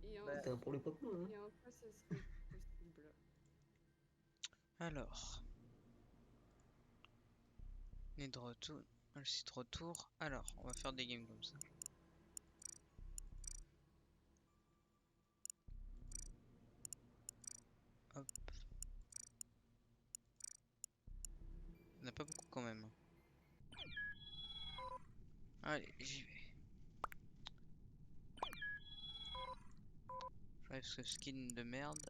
Et en, Bah, T'as un problème pas moi, hein. et en quoi ça serait possible? Alors, on est de retour. Le site retour. Alors, on va faire des games comme ça. Hop. Il n'y en a pas beaucoup quand même. Allez, j'y vais. J'arrive ce skin de merde.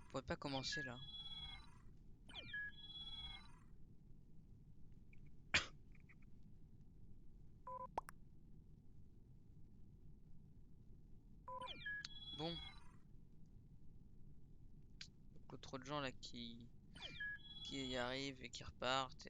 On pourrait pas commencer là. Bon. Beaucoup trop de gens là qui y arrivent et qui repartent.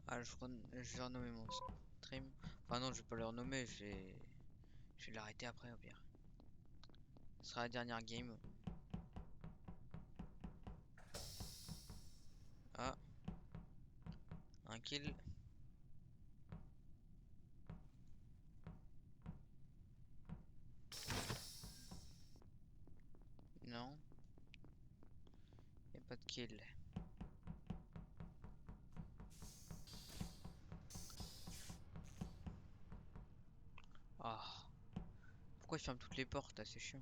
Ah, je vais renommer mon stream. Enfin non, je vais pas le renommer, je vais l'arrêter après au pire. Ce sera la dernière game. Ah, un kill. Non, y a pas de kill. Ah, pourquoi il ferme toutes les portes là, c'est chiant.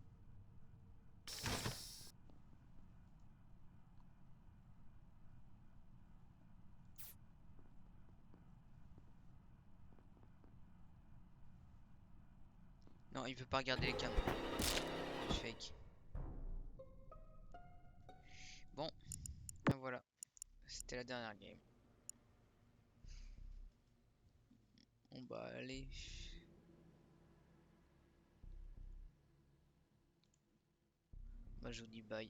Non, il veut pas regarder les cams. Fake. Bon, ben voilà. C'était la dernière game. On va aller. Bah je vous dis bye.